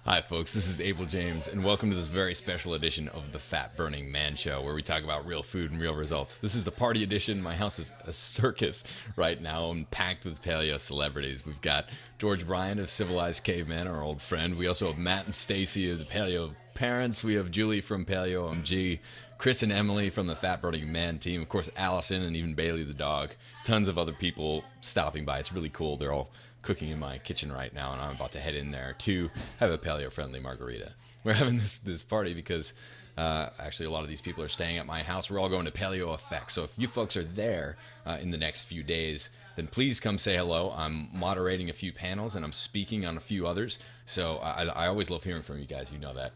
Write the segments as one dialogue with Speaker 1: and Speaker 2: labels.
Speaker 1: Hi, folks. This is Abel James, and welcome to this very special edition of the Fat Burning Man Show, where we talk about real food and real results. This is the party edition. My house is a circus right now. I'm packed with paleo celebrities. We've got George Bryant of Civilized Caveman, our old friend. We also have Matt and Stacy of the Paleo Parents. We have Julie from Paleo OMG, Chris and Emily from the Fat Burning Man team. Of course, Allison and even Bailey the dog. Tons of other people stopping by. It's really cool. They're all cooking in my kitchen right now, and I'm about to head in there to have a paleo-friendly margarita. We're having this party because actually a lot of these people are staying at my house. We're all going to Paleo Effect. So if you folks are there in the next few days, then please come say hello. I'm moderating a few panels, and I'm speaking on a few others. So I always love hearing from you guys. You know that.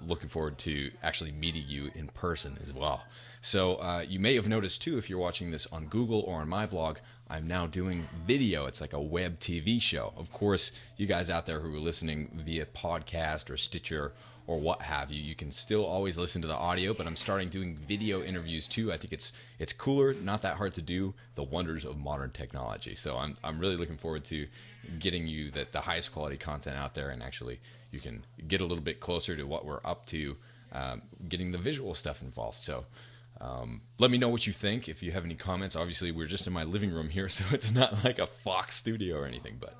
Speaker 1: Looking forward to actually meeting you in person as well. So you may have noticed, too, if you're watching this on Google or on my blog, I'm now doing video. It's like a web TV show. Of course, you guys out there who are listening via podcast or Stitcher or what have you, you can still always listen to the audio, but I'm starting doing video interviews too. I think it's cooler, not that hard to do, the wonders of modern technology. So I'm really looking forward to getting you the highest quality content out there, and actually you can get a little bit closer to what we're up to, getting the visual stuff involved. So let me know what you think. If you have any comments, obviously we're just in my living room here, so it's not like a Fox studio or anything, but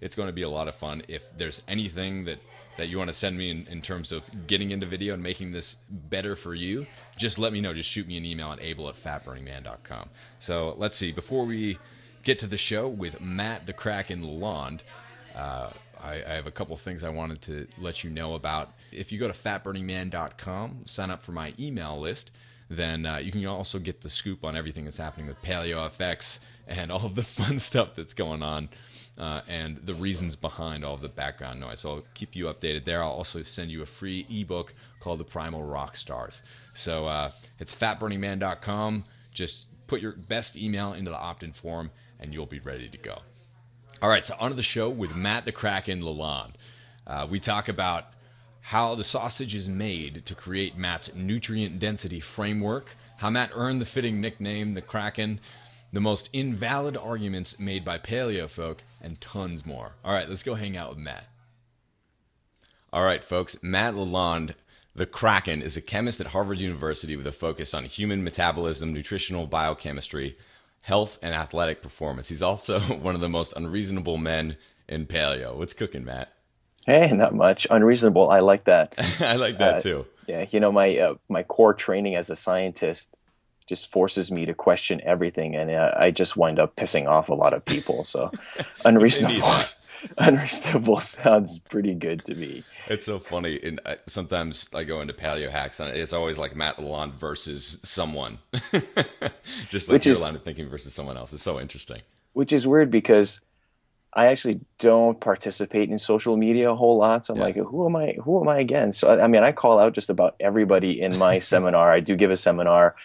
Speaker 1: it's going to be a lot of fun. If there's anything that you want to send me in terms of getting into video and making this better for you, just let me know. Just shoot me an email at abel@fatburningman.com. So let's see. Before we get to the show with Matt the Kraken Lalonde, I have a couple things I wanted to let you know about. If you go to fatburningman.com, sign up for my email list, then you can also get the scoop on everything that's happening with Paleo FX and all of the fun stuff that's going on, and the reasons behind all of the background noise. So I'll keep you updated there. I'll also send you a free ebook called The Primal Rock Stars. So it's fatburningman.com. Just put your best email into the opt-in form, and you'll be ready to go. All right, so on to the show with Matt the Kraken Lalonde. We talk about how the sausage is made to create Matt's nutrient density framework, how Matt earned the fitting nickname the Kraken, the most invalid arguments made by paleo folk, and tons more. All right, let's go hang out with Matt. All right, folks, Matt Lalonde, the Kraken, is a chemist at Harvard University with a focus on human metabolism, nutritional biochemistry, health, and athletic performance. He's also one of the most unreasonable men in paleo. What's cooking, Matt?
Speaker 2: Hey, not much. Unreasonable. I like that.
Speaker 1: I like that too.
Speaker 2: Yeah, my core training as a scientist just forces me to question everything, and I just wind up pissing off a lot of people. So,
Speaker 1: You may need
Speaker 2: unreasonable,
Speaker 1: that.
Speaker 2: unreasonable sounds pretty good to me.
Speaker 1: It's so funny. And sometimes I go into paleo hacks, and it's always like Matt Lalonde versus someone, just like
Speaker 2: Which
Speaker 1: your
Speaker 2: is
Speaker 1: line of thinking versus someone else. It's so interesting.
Speaker 2: which is weird because I actually don't participate in social media a whole lot. So I'm
Speaker 1: Yeah.
Speaker 2: like, who am I? Who am I again? So I mean, I call out just about everybody in my seminar. I do give a seminar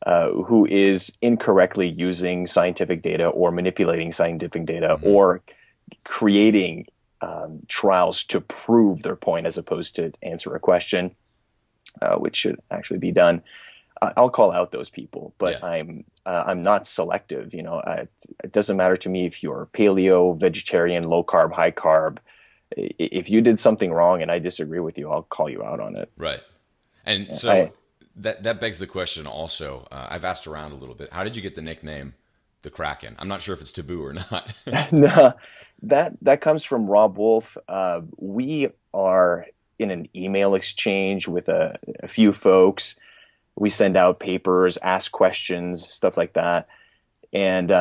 Speaker 2: who is incorrectly using scientific data or manipulating scientific data
Speaker 1: Hmm.
Speaker 2: or creating trials to prove their point as opposed to answer a question, which should actually be done. I'll call out those people,
Speaker 1: Yeah.
Speaker 2: but I'm not selective. It doesn't matter to me if you're paleo, vegetarian, low carb, high carb. If you did something wrong and I disagree with you, I'll call you out on it.
Speaker 1: Right. And
Speaker 2: I
Speaker 1: so that begs the question also. I've asked around a little bit. How did you get the nickname the Kraken? I'm not sure if it's taboo or not.
Speaker 2: No, that comes from Rob Wolf. We are in an email exchange with a few folks. We send out papers, ask questions, stuff like that. And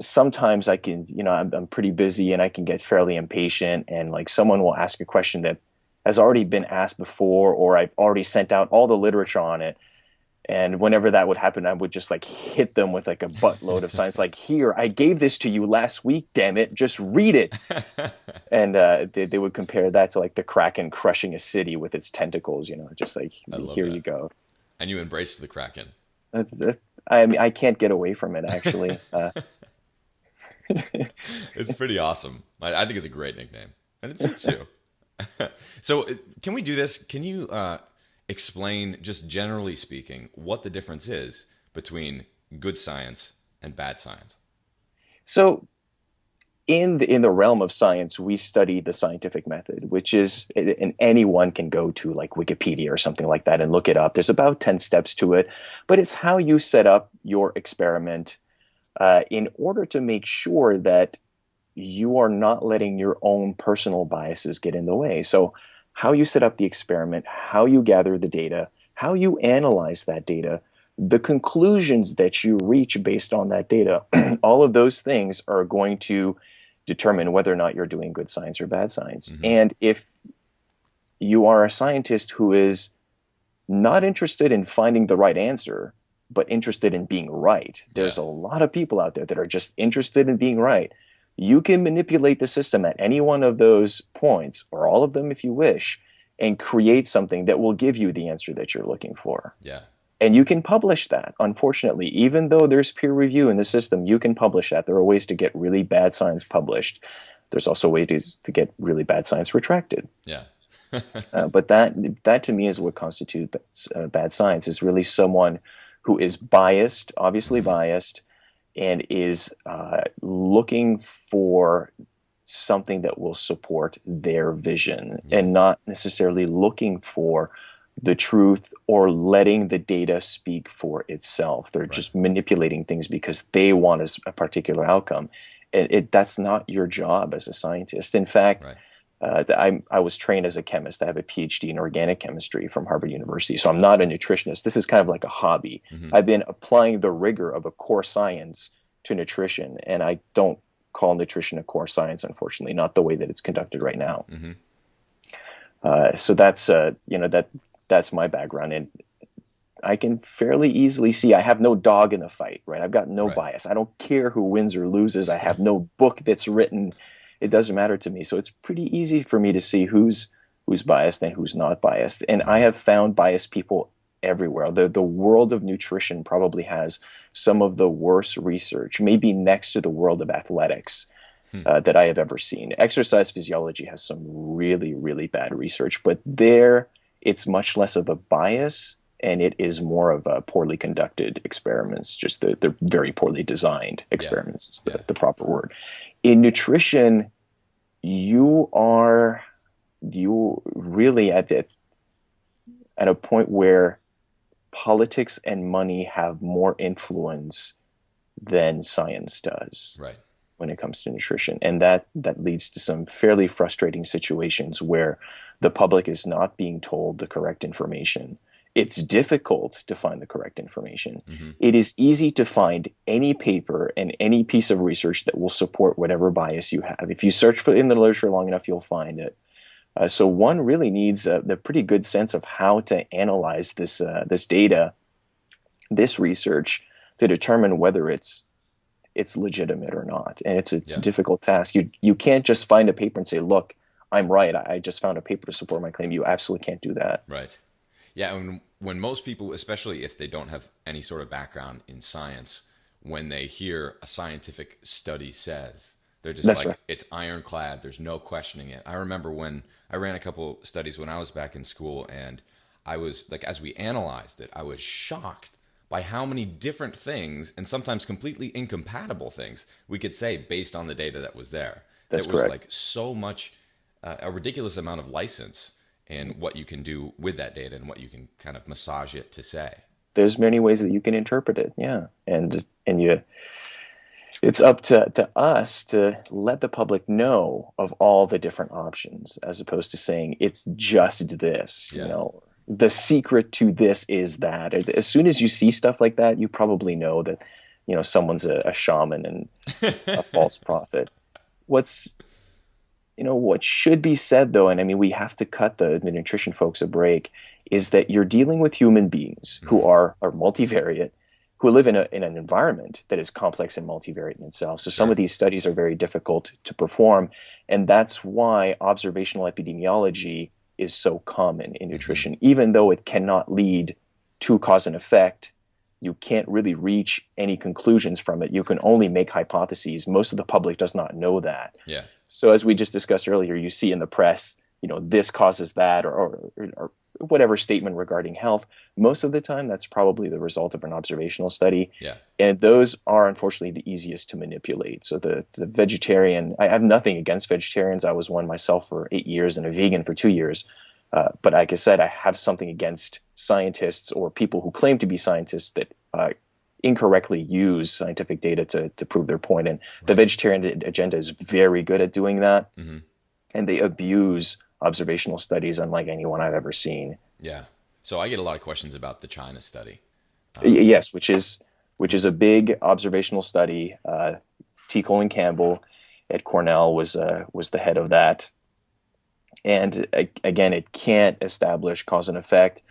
Speaker 2: sometimes I'm pretty busy and I can get fairly impatient. And like someone will ask a question that has already been asked before, or I've already sent out all the literature on it. And whenever that would happen, I would just like hit them with like a buttload of science. Like, here, I gave this to you last week, damn it, just read it. And they would compare that to like the Kraken crushing a city with its tentacles, just like,
Speaker 1: I love
Speaker 2: here you
Speaker 1: that.
Speaker 2: go.
Speaker 1: And you embraced the Kraken.
Speaker 2: I mean, I can't get away from it, actually.
Speaker 1: It's pretty awesome. I think it's a great nickname, and it suits you. So, can we do this? Can you explain, just generally speaking, what the difference is between good science and bad science?
Speaker 2: So in the realm of science, we study the scientific method, which is, and anyone can go to like Wikipedia or something like that and look it up. There's about 10 steps to it, but it's how you set up your experiment in order to make sure that you are not letting your own personal biases get in the way. So, how you set up the experiment, how you gather the data, how you analyze that data, the conclusions that you reach based on that data, all of those things are going to determine whether or not you're doing good science or bad science.
Speaker 1: Hmm.
Speaker 2: And if you are a scientist who is not interested in finding the right answer, but interested in being right.
Speaker 1: Yeah.
Speaker 2: There's a lot of people out there that are just interested in being right. You can manipulate the system at any one of those points, or all of them if you wish, and create something that will give you the answer that you're looking for.
Speaker 1: Yeah.
Speaker 2: And you can publish that, unfortunately. Even though there's peer review in the system, you can publish that. There are ways to get really bad science published. There's also ways to get really bad science retracted.
Speaker 1: Yeah.
Speaker 2: But that to me is what constitutes bad science, is really someone who is biased, obviously
Speaker 1: Hmm.
Speaker 2: biased, and is looking for something that will support their vision
Speaker 1: Yeah.
Speaker 2: and not necessarily looking for the truth or letting the data speak for itself. They're
Speaker 1: Right.
Speaker 2: just manipulating things because they want a particular outcome. That's not your job as a scientist. In fact,
Speaker 1: Right.
Speaker 2: I was trained as a chemist. I have a PhD in organic chemistry from Harvard University. So I'm not a nutritionist. This is kind of like a hobby.
Speaker 1: Hmm.
Speaker 2: I've been applying the rigor of a core science to nutrition, and I don't call nutrition a core science, unfortunately, not the way that it's conducted right now.
Speaker 1: Hmm.
Speaker 2: So that's my background, and I can fairly easily see I have no dog in the fight, right? I've got no
Speaker 1: Right.
Speaker 2: bias. I don't care who wins or loses. I have no book that's written. It doesn't matter to me. So it's pretty easy for me to see who's biased and who's not biased. And I
Speaker 1: Hmm.
Speaker 2: have found biased people everywhere. The world of nutrition probably has some of the worst research, maybe next to the world of athletics,
Speaker 1: Hmm.
Speaker 2: that I have ever seen. Exercise physiology has some really, really bad research, but there it's much less of a bias and it is more of a poorly conducted experiments. Just they're very poorly designed
Speaker 1: Yeah.
Speaker 2: experiments is
Speaker 1: Yeah.
Speaker 2: the proper word. In nutrition, you are you really at a point where politics and money have more influence than science does
Speaker 1: Right.
Speaker 2: when it comes to nutrition. And that leads to some fairly frustrating situations where the public is not being told the correct information. It's difficult to find the correct information.
Speaker 1: Hmm.
Speaker 2: It is easy to find any paper and any piece of research that will support whatever bias you have. If you search for in the literature long enough, you'll find it. So one really needs the pretty good sense of how to analyze this data, this research, to determine whether it's legitimate or not. And it's a
Speaker 1: Yeah.
Speaker 2: difficult task. You can't just find a paper and say, look, I'm right. I just found a paper to support my claim. You absolutely can't do that.
Speaker 1: Right. Yeah, and when most people, especially if they don't have any sort of background in science, when they hear a scientific study says, they're just
Speaker 2: That's
Speaker 1: like,
Speaker 2: right.
Speaker 1: it's ironclad. There's no questioning it. I remember when I ran a couple studies when I was back in school, and I was like, as we analyzed it, I was shocked by how many different things, and sometimes completely incompatible things, we could say based on the data that was there.
Speaker 2: That's
Speaker 1: There was
Speaker 2: correct.
Speaker 1: like so much, a ridiculous amount of license and what you can do with that data and what you can kind of massage it to say.
Speaker 2: There's many ways that you can interpret it. Yeah. And you it's up to us to let the public know of all the different options as opposed to saying it's just this,
Speaker 1: Yeah.
Speaker 2: the secret to this is that. As soon as you see stuff like that, you probably know that, someone's a shaman and a false prophet. What's, what should be said though, and I mean, we have to cut the nutrition folks a break, is that you're dealing with human beings who
Speaker 1: Hmm.
Speaker 2: are multivariate, who live in an environment that is complex and multivariate in itself. So some
Speaker 1: Sure.
Speaker 2: of these studies are very difficult to perform, and that's why observational epidemiology is so common in
Speaker 1: Hmm.
Speaker 2: nutrition. Even though it cannot lead to cause and effect, you can't really reach any conclusions from it. You can only make hypotheses. Most of the public does not know that.
Speaker 1: Yeah.
Speaker 2: So as we just discussed earlier, you see in the press, this causes that, or whatever statement regarding health, most of the time that's probably the result of an observational study.
Speaker 1: Yeah.
Speaker 2: And those are unfortunately the easiest to manipulate. So the vegetarian, I have nothing against vegetarians. I was one myself for 8 years and a vegan for 2 years. But like I said, I have something against scientists or people who claim to be scientists that incorrectly use scientific data to prove their point. And the vegetarian agenda is very good at doing that. And they abuse observational studies unlike anyone I've ever seen.
Speaker 1: Yeah. So I get a lot of questions about the China study.
Speaker 2: Yes, which is a big observational study. T. Colin Campbell at Cornell was the head of that. And again, it can't establish cause and effect.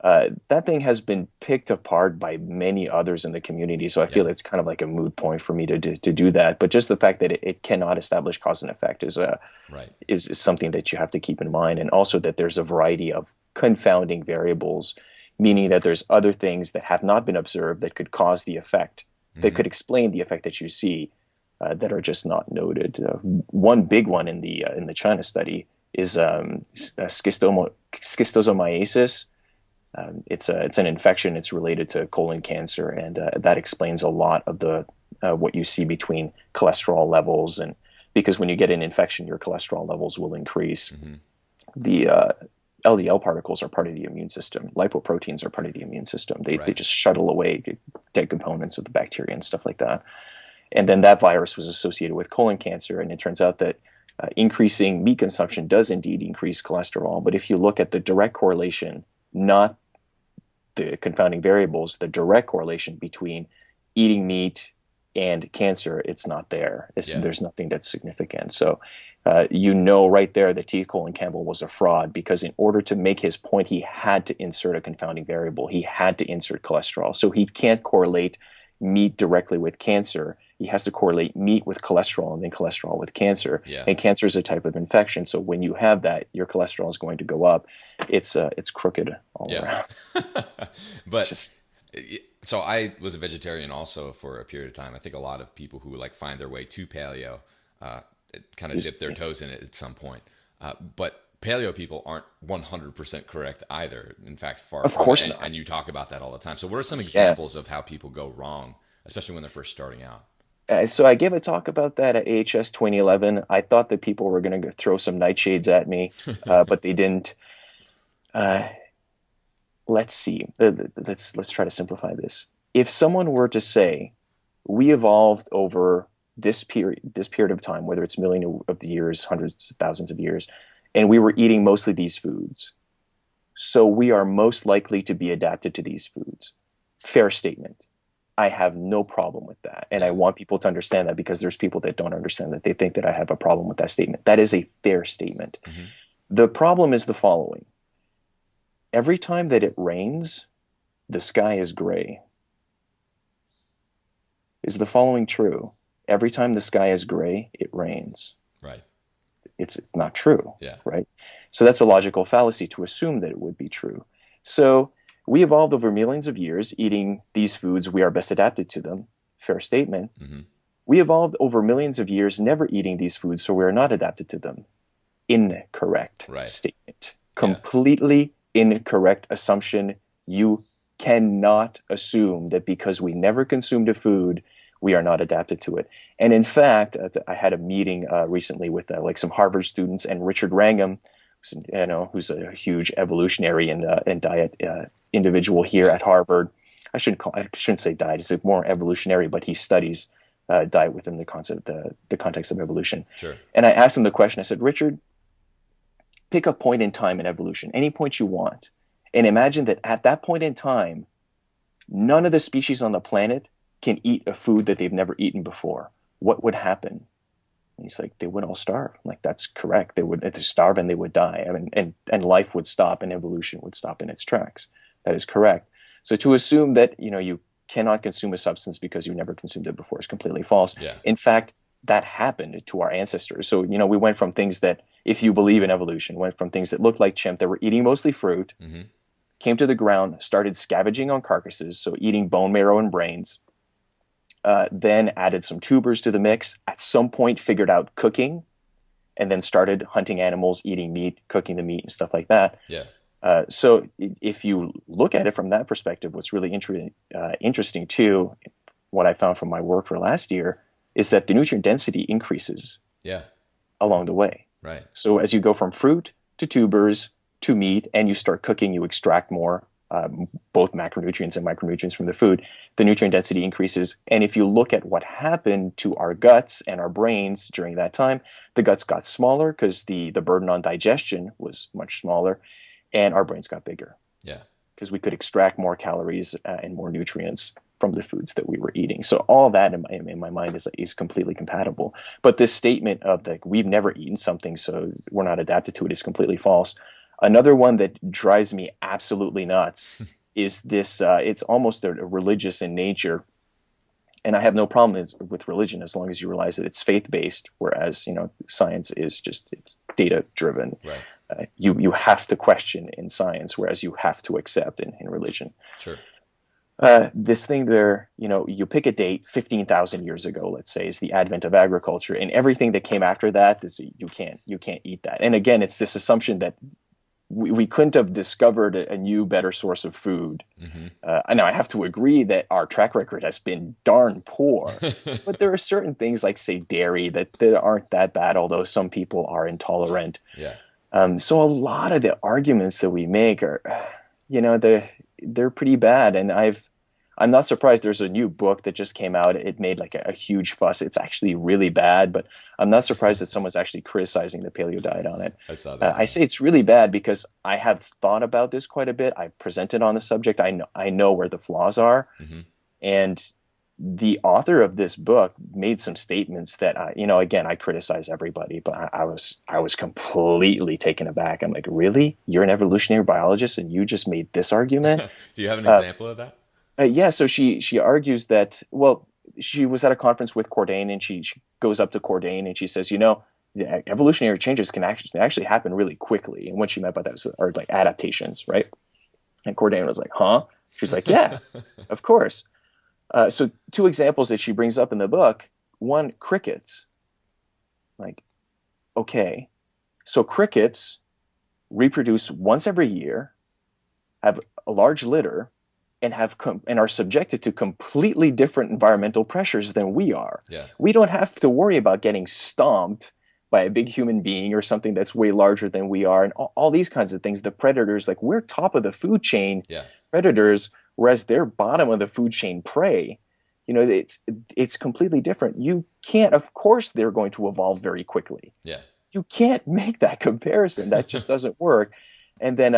Speaker 2: That thing has been picked apart by many others in the community, so I feel it's kind of like a moot point for me to do that. But just the fact that it cannot establish cause and effect is something that you have to keep in mind, and also that there's a variety of confounding variables, meaning that there's other things that have not been observed that could cause the effect, that could explain the effect that you see, that are just not noted. One big one in the China study is schistosomiasis. It's an infection. It's related to colon cancer, and that explains a lot of the what you see between cholesterol levels. And because when you get an infection, your cholesterol levels will increase. The LDL particles are part of the immune system. Lipoproteins are part of the immune system. They just shuttle away dead components of the bacteria and stuff like that. And then that virus was associated with colon cancer, and it turns out that increasing meat consumption does indeed increase cholesterol. But if you look at the direct correlation, not the confounding variables, the direct correlation between eating meat and cancer, it's not there. There's nothing that's significant. So right there that T. Colin Campbell was a fraud, because in order to make his point, he had to insert a confounding variable. He had to insert cholesterol. So he can't correlate meat directly with cancer. He has to correlate meat with cholesterol and then cholesterol with cancer. And cancer is a type of infection. So when you have that, your cholesterol is going to go up. It's crooked all around.
Speaker 1: So I was a vegetarian also for a period of time. I think a lot of people who find their way to paleo kind of dip their toes in it at some point. But paleo people aren't 100% correct either. In fact, far
Speaker 2: of
Speaker 1: from
Speaker 2: course
Speaker 1: it.
Speaker 2: not.
Speaker 1: And you talk about that all the time. So what are some examples of how people go wrong, especially when they're first starting out?
Speaker 2: So I gave a talk about that at AHS 2011. I thought that people were going to throw some nightshades at me, but they didn't. Let's see. Let's try to simplify this. If someone were to say, we evolved over this period of time, whether it's millions of years, hundreds of thousands of years, and we were eating mostly these foods, so we are most likely to be adapted to these foods. Fair statement. I have no problem with that. And I want people to understand that, because there's people that don't understand that. They think that I have a problem with that statement. That is a fair statement. The problem is the following. Every time that it rains, the sky is gray. Is the following true? Every time the sky is gray, it rains.
Speaker 1: Right.
Speaker 2: It's not true.
Speaker 1: Yeah.
Speaker 2: Right. So that's a logical fallacy to assume that it would be true. So we evolved over millions of years eating these foods. We are best adapted to them. Fair statement. We evolved over millions of years never eating these foods, so we are not adapted to them. Incorrect statement. Completely incorrect assumption. You cannot assume that because we never consumed a food, we are not adapted to it. And in fact, I had a meeting recently with some Harvard students, and Richard Wrangham, who's a huge evolutionary and diet individual here at Harvard. I shouldn't say diet; it's more evolutionary, but he studies diet within the context of evolution.
Speaker 1: Sure.
Speaker 2: And I asked him the question. I said, Richard, pick a point in time in evolution, any point you want, and imagine that at that point in time, none of the species on the planet can eat a food that they've never eaten before. What would happen? And he's like, they would all starve. I'm like, that's correct. They would starve and they would die. I mean, and life would stop and evolution would stop in its tracks. That is correct. So to assume that you cannot consume a substance because you never consumed it before is completely false. In fact, that happened to our ancestors. So we went from things that, if you believe in evolution, went from things that looked like chimp that were eating mostly fruit, came to the ground, started scavenging on carcasses, so eating bone marrow and brains. Then added some tubers to the mix, at some point figured out cooking, and then started hunting animals, eating meat, cooking the meat and stuff like that. So if you look at it from that perspective, what's really interesting too, what I found from my work for last year, is that the nutrient density increases
Speaker 1: Yeah.
Speaker 2: along the way.
Speaker 1: Right.
Speaker 2: So as you go from fruit to tubers to meat, and you start cooking, you extract more, both macronutrients and micronutrients from the food, the nutrient density increases. And if you look at what happened to our guts and our brains during that time, the guts got smaller because the burden on digestion was much smaller, and our brains got bigger
Speaker 1: Yeah.
Speaker 2: because we could extract more calories and more nutrients from the foods that we were eating. So all that in my mind is completely compatible. But this statement of like we've never eaten something, so we're not adapted to it, is completely false. Another one that drives me absolutely nuts is this. It's almost a religious in nature, and I have no problem with religion as long as you realize that it's faith based, whereas science is just it's data driven.
Speaker 1: Right.
Speaker 2: You have to question in science, whereas you have to accept in religion.
Speaker 1: Sure.
Speaker 2: This thing there, you pick a date 15,000 years ago, let's say, is the advent of agriculture, and everything that came after that is you can't eat that. And again, it's this assumption that we couldn't have discovered a new, better source of food. Now I have to agree that our track record has been darn poor, but there are certain things like, say, dairy that aren't that bad, although some people are intolerant.
Speaker 1: Yeah.
Speaker 2: So a lot of the arguments that we make are, they're pretty bad. And I'm not surprised. There's a new book that just came out. It made like a huge fuss. It's actually really bad, but I'm not surprised that someone's actually criticizing the paleo diet on it.
Speaker 1: I saw that.
Speaker 2: I say it's really bad because I have thought about this quite a bit. I presented on the subject. I know where the flaws are, and the author of this book made some statements that again, I criticize everybody, but I was completely taken aback. I'm like, really? You're an evolutionary biologist and you just made this argument?
Speaker 1: Do you have an example of that?
Speaker 2: Yeah. So she argues that, well, she was at a conference with Cordain, and she goes up to Cordain and she says, the evolutionary changes can actually happen really quickly. And what she meant by that are like adaptations, right? And Cordain was like, huh? She's like, yeah, of course. So two examples that she brings up in the book. One, crickets. Like, okay, so crickets reproduce once every year, have a large litter, and and are subjected to completely different environmental pressures than we are.
Speaker 1: Yeah.
Speaker 2: We don't have to worry about getting stomped by a big human being or something that's way larger than we are, and all these kinds of things. The predators, like, we're top of the food chain predators, whereas they're bottom of the food chain prey. It's completely different. You can't, of course, they're going to evolve very quickly.
Speaker 1: Yeah.
Speaker 2: You can't make that comparison. That just doesn't work. And then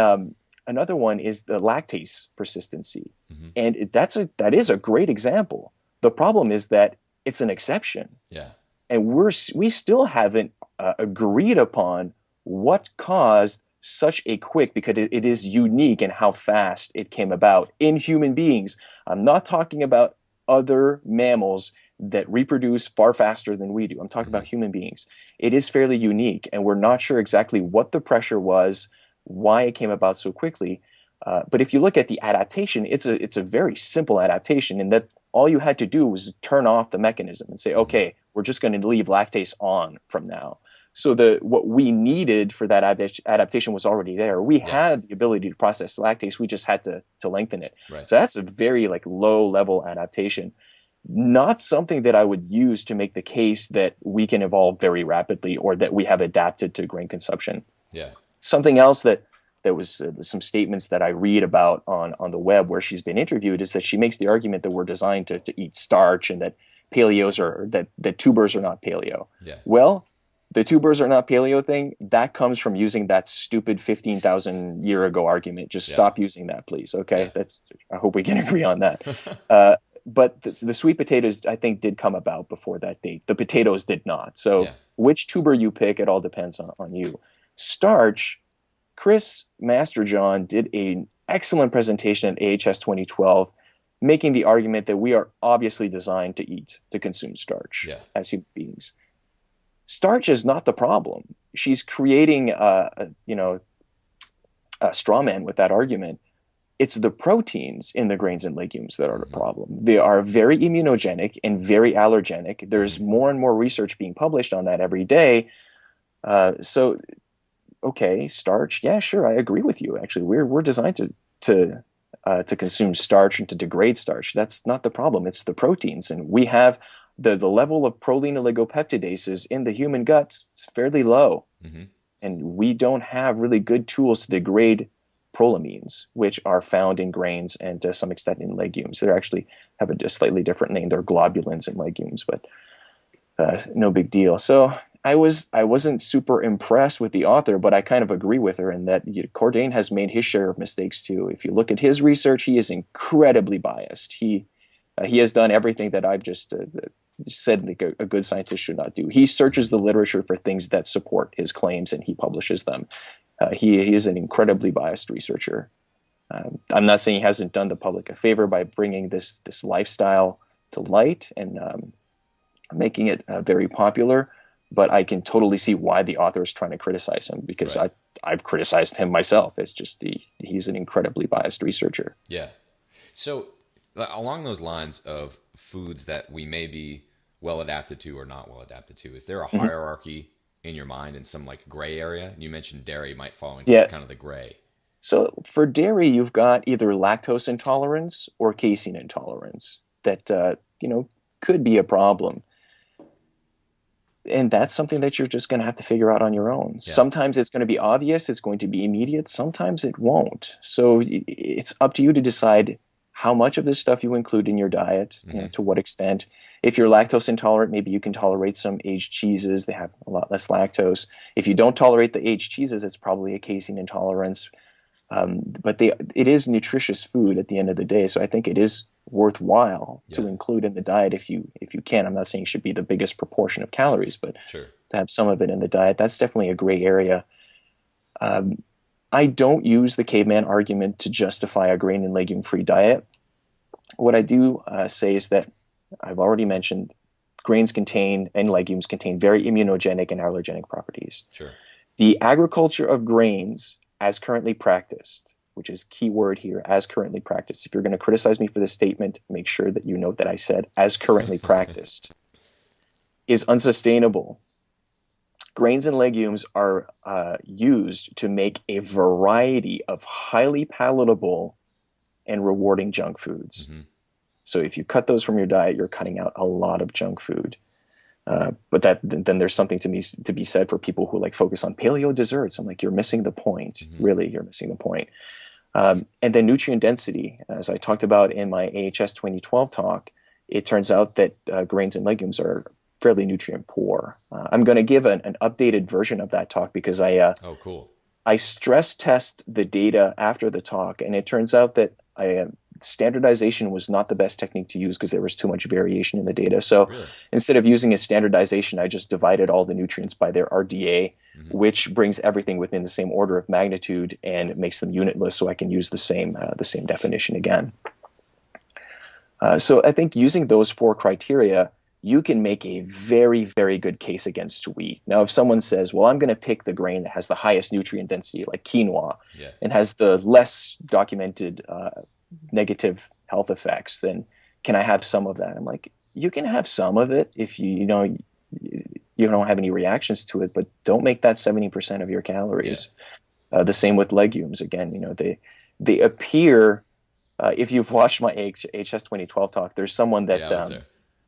Speaker 2: another one is the lactase persistency, and that is a great example. The problem is that it's an exception.
Speaker 1: Yeah.
Speaker 2: And we still haven't agreed upon what caused such a quick, because it is unique in how fast it came about in human beings. I'm not talking about other mammals that reproduce far faster than we do. I'm talking about human beings. It is fairly unique, and we're not sure exactly what the pressure was, why it came about so quickly. But if you look at the adaptation, it's a very simple adaptation, in that all you had to do was turn off the mechanism and say, okay, we're just going to leave lactase on from now. So what we needed for that adaptation was already there. We had the ability to process lactase. We just had to lengthen it.
Speaker 1: Right. So
Speaker 2: that's a very low level adaptation. Not something that I would use to make the case that we can evolve very rapidly or that we have adapted to grain consumption.
Speaker 1: Yeah.
Speaker 2: Something else that was some statements that I read about on the web where she's been interviewed is that she makes the argument that we're designed to eat starch, and that that tubers are not paleo.
Speaker 1: Yeah.
Speaker 2: Well, the tubers are not paleo thing, that comes from using that stupid 15,000 year ago argument. Just stop using that, please. Okay.
Speaker 1: Yeah.
Speaker 2: I hope we can agree on that. But the sweet potatoes, I think, did come about before that date. The potatoes did not. So which tuber you pick, it all depends on you. Starch, Chris Masterjohn did an excellent presentation at AHS 2012, making the argument that we are obviously designed to consume starch as human beings. Starch is not the problem. She's creating a straw man with that argument. It's the proteins in the grains and legumes that are the problem. They are very immunogenic and very allergenic. There's more and more research being published on that every day. So okay, starch. Yeah, sure, I agree with you. Actually, we're designed to consume starch and to degrade starch. That's not the problem. It's the proteins, and we have the level of proline oligopeptidases in the human gut. It's fairly low,
Speaker 1: Hmm.
Speaker 2: and we don't have really good tools to degrade prolamines, which are found in grains and to some extent in legumes. They actually have a slightly different name. They're globulins in legumes, but no big deal. So I wasn't super impressed with the author, but I kind of agree with her in that Cordain has made his share of mistakes too. If you look at his research, he is incredibly biased. He has done everything that I've just said like a good scientist should not do. He searches the literature for things that support his claims and he publishes them. He is an incredibly biased researcher. I'm not saying he hasn't done the public a favor by bringing this lifestyle to light and making it very popular, but I can totally see why the author is trying to criticize him because
Speaker 1: Right.
Speaker 2: I've criticized him myself. It's just he's an incredibly biased researcher.
Speaker 1: Yeah. So, along those lines of foods that we may be well adapted to or not well adapted to, is there a
Speaker 2: Mhm.
Speaker 1: hierarchy in your mind in some like gray area? You mentioned dairy might fall into
Speaker 2: Yeah.
Speaker 1: kind of the gray.
Speaker 2: So for dairy, you've got either lactose intolerance or casein intolerance that could be a problem. And that's something that you're just going to have to figure out on your own.
Speaker 1: Yeah.
Speaker 2: Sometimes it's going to be obvious, it's going to be immediate, sometimes it won't. So it's up to you to decide how much of this stuff you include in your diet,
Speaker 1: Hmm.
Speaker 2: to what extent. If you're lactose intolerant, maybe you can tolerate some aged cheeses. They have a lot less lactose. If you don't tolerate the aged cheeses, it's probably a casein intolerance. But it is nutritious food at the end of the day, so I think it is worthwhile to
Speaker 1: Yeah.
Speaker 2: include in the diet if you can. I'm not saying it should be the biggest proportion of calories, but
Speaker 1: Sure.
Speaker 2: to have some of it in the diet, that's definitely a gray area. Um, I don't use the caveman argument to justify a grain and legume free diet. What I do say is that I've already mentioned grains contain and legumes contain very immunogenic and allergenic properties.
Speaker 1: Sure.
Speaker 2: The agriculture of grains as currently practiced, which is key word here, as currently practiced. If you're going to criticize me for this statement, make sure that you note that I said as currently practiced, is unsustainable. Grains and legumes are used to make a variety of highly palatable and rewarding junk foods.
Speaker 1: Hmm.
Speaker 2: So if you cut those from your diet, you're cutting out a lot of junk food. But then there's something to be said for people who like focus on paleo desserts. I'm like, you're missing the point.
Speaker 1: Hmm.
Speaker 2: Really, you're missing the point. And then nutrient density, as I talked about in my AHS 2012 talk, it turns out that grains and legumes are fairly nutrient poor. I'm going to give an updated version of that talk because
Speaker 1: Oh, cool.
Speaker 2: I stress test the data after the talk, and it turns out that standardization was not the best technique to use because there was too much variation in the data. So
Speaker 1: Really?
Speaker 2: instead of using a standardization, I just divided all the nutrients by their RDA,
Speaker 1: Hmm.
Speaker 2: which brings everything within the same order of magnitude and makes them unitless, so I can use the same definition again. So I think using those four criteria, you can make a very, very good case against wheat. Now, if someone says, well, I'm going to pick the grain that has the highest nutrient density, like quinoa,
Speaker 1: Yeah.
Speaker 2: and has the less documented negative health effects, then can I have some of that? I'm like, you can have some of it if you don't have any reactions to it, but don't make that 70% of your
Speaker 1: Yeah.
Speaker 2: calories. The same with legumes. Again, they appear. If you've watched my HS 2012 talk, there's someone
Speaker 1: Yeah, I was there.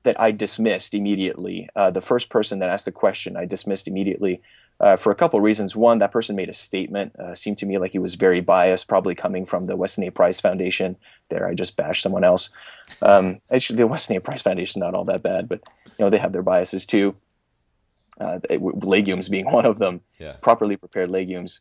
Speaker 2: that I dismissed immediately. The first person that asked the question, I dismissed immediately for a couple of reasons. One, that person made a statement, seemed to me like he was very biased, probably coming from the Weston A. Price Foundation. There, I just bashed someone else. Actually, the Weston A. Price Foundation is not all that bad, but they have their biases too. Legumes being one of them,
Speaker 1: Yeah.
Speaker 2: properly prepared legumes.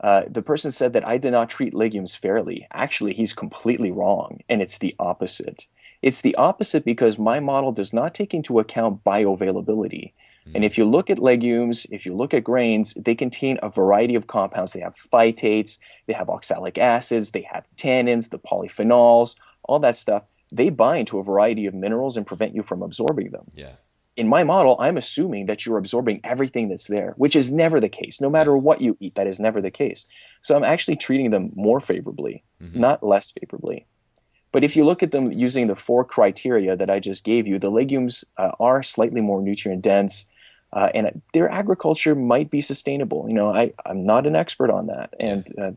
Speaker 2: The person said that I did not treat legumes fairly. Actually, he's completely wrong, and it's the opposite. It's the opposite because my model does not take into account bioavailability. And
Speaker 1: Hmm.
Speaker 2: if you look at legumes, if you look at grains, they contain a variety of compounds. They have phytates, they have oxalic acids, they have tannins, the polyphenols, all that stuff. They bind to a variety of minerals and prevent you from absorbing them.
Speaker 1: Yeah.
Speaker 2: In my model, I'm assuming that you're absorbing everything that's there, which is never the case. No
Speaker 1: Yeah.
Speaker 2: matter what you eat, that is never the case. So I'm actually treating them more favorably,
Speaker 1: Hmm.
Speaker 2: not less favorably. But if you look at them using the four criteria that I just gave you, the legumes are slightly more nutrient dense. and their agriculture might be sustainable. I'm not an expert on that,
Speaker 1: Yeah.
Speaker 2: and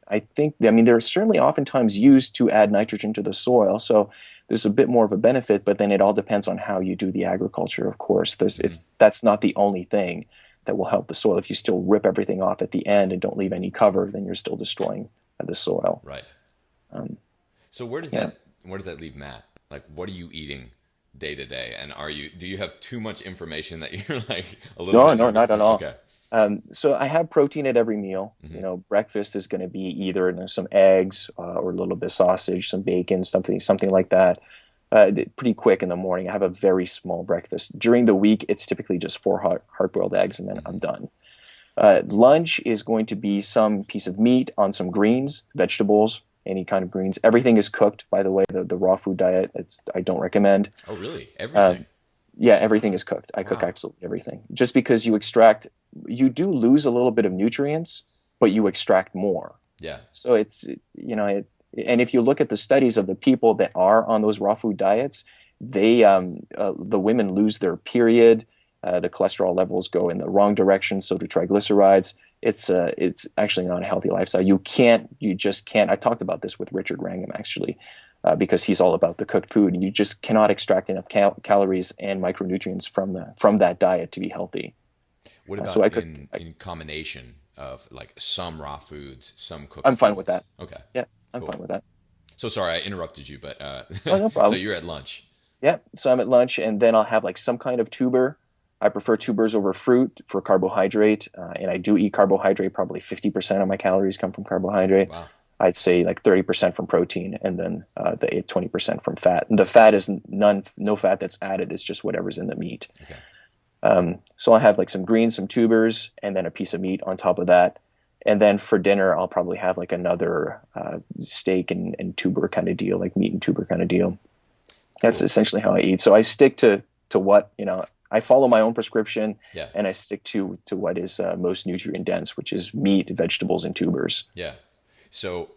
Speaker 2: I mean, they're certainly oftentimes used to add nitrogen to the soil, so there's a bit more of a benefit, but then it all depends on how you do the agriculture, of course.
Speaker 1: Hmm.
Speaker 2: That's not the only thing that will help the soil. If you still rip everything off at the end and don't leave any cover, then you're still destroying the soil.
Speaker 1: Right.
Speaker 2: Um,
Speaker 1: So
Speaker 2: yeah.
Speaker 1: where does that leave Matt? Like, what are you eating day to day? And do you have too much information that you're like a little
Speaker 2: No,
Speaker 1: bit
Speaker 2: no,
Speaker 1: nervous?
Speaker 2: not at all.
Speaker 1: Okay.
Speaker 2: So I have protein at every meal.
Speaker 1: Hmm.
Speaker 2: Breakfast is going to be either some eggs or a little bit of sausage, some bacon, something like that. Pretty quick in the morning. I have a very small breakfast. During the week, it's typically just four hard-boiled eggs, and then I'm
Speaker 1: Hmm.
Speaker 2: done. Lunch is going to be some piece of meat on some greens, vegetables, any kind of greens. Everything is cooked, by the way. The raw food diet, I don't recommend.
Speaker 1: Oh, really? Everything?
Speaker 2: Um, yeah, everything is cooked. I cook
Speaker 1: Wow.
Speaker 2: absolutely everything. Just because you do lose a little bit of nutrients, but you extract more.
Speaker 1: Yeah.
Speaker 2: So and if you look at the studies of the people that are on those raw food diets, the women lose their period, the cholesterol levels go in the wrong direction, so do triglycerides. It's actually not a healthy lifestyle. You just can't. I talked about this with Richard Wrangham actually, because he's all about the cooked food. You just cannot extract enough calories and micronutrients from that diet to be healthy.
Speaker 1: What
Speaker 2: So
Speaker 1: about in combination of like some raw foods, some cooked
Speaker 2: I'm fine with
Speaker 1: foods?
Speaker 2: that.
Speaker 1: Okay.
Speaker 2: Yeah, I'm
Speaker 1: Cool.
Speaker 2: fine with that.
Speaker 1: So sorry I interrupted you, but
Speaker 2: Oh, no
Speaker 1: so
Speaker 2: problem.
Speaker 1: you're at lunch.
Speaker 2: Yeah, so I'm at lunch, and then I'll have like some kind of tuber. I prefer tubers over fruit for carbohydrate, and I do eat carbohydrate. Probably 50% of my calories come from carbohydrate.
Speaker 1: Wow.
Speaker 2: I'd say like 30% from protein, and then the 20% from fat. And the fat is no fat that's added. It's just whatever's in the meat.
Speaker 1: Okay.
Speaker 2: So I'll have like some greens, some tubers, and then a piece of meat on top of that. And then for dinner, I'll probably have like another steak and tuber kind of deal, like meat and tuber kind of deal. That's
Speaker 1: Cool.
Speaker 2: essentially how I eat. So I stick to what, I follow my own prescription,
Speaker 1: Yeah.
Speaker 2: and I stick to what is most nutrient dense, which is meat, vegetables, and tubers.
Speaker 1: Yeah. So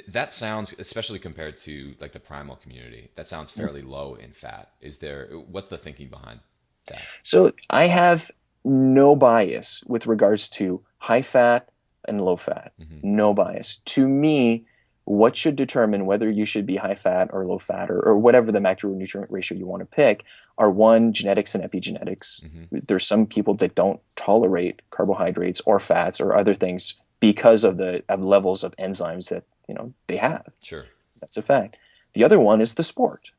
Speaker 1: that sounds, especially compared to like the primal community, that sounds fairly low in fat. What's the thinking behind that?
Speaker 2: So I have no bias with regards to high fat and low fat.
Speaker 1: Hmm.
Speaker 2: No bias. To me, what should determine whether you should be high fat or low fat or whatever the macronutrient ratio you want to pick are one, genetics and epigenetics.
Speaker 1: Hmm.
Speaker 2: There's some people that don't tolerate carbohydrates or fats or other things because of the levels of enzymes that they have.
Speaker 1: Sure.
Speaker 2: That's a fact. The other one is the sport.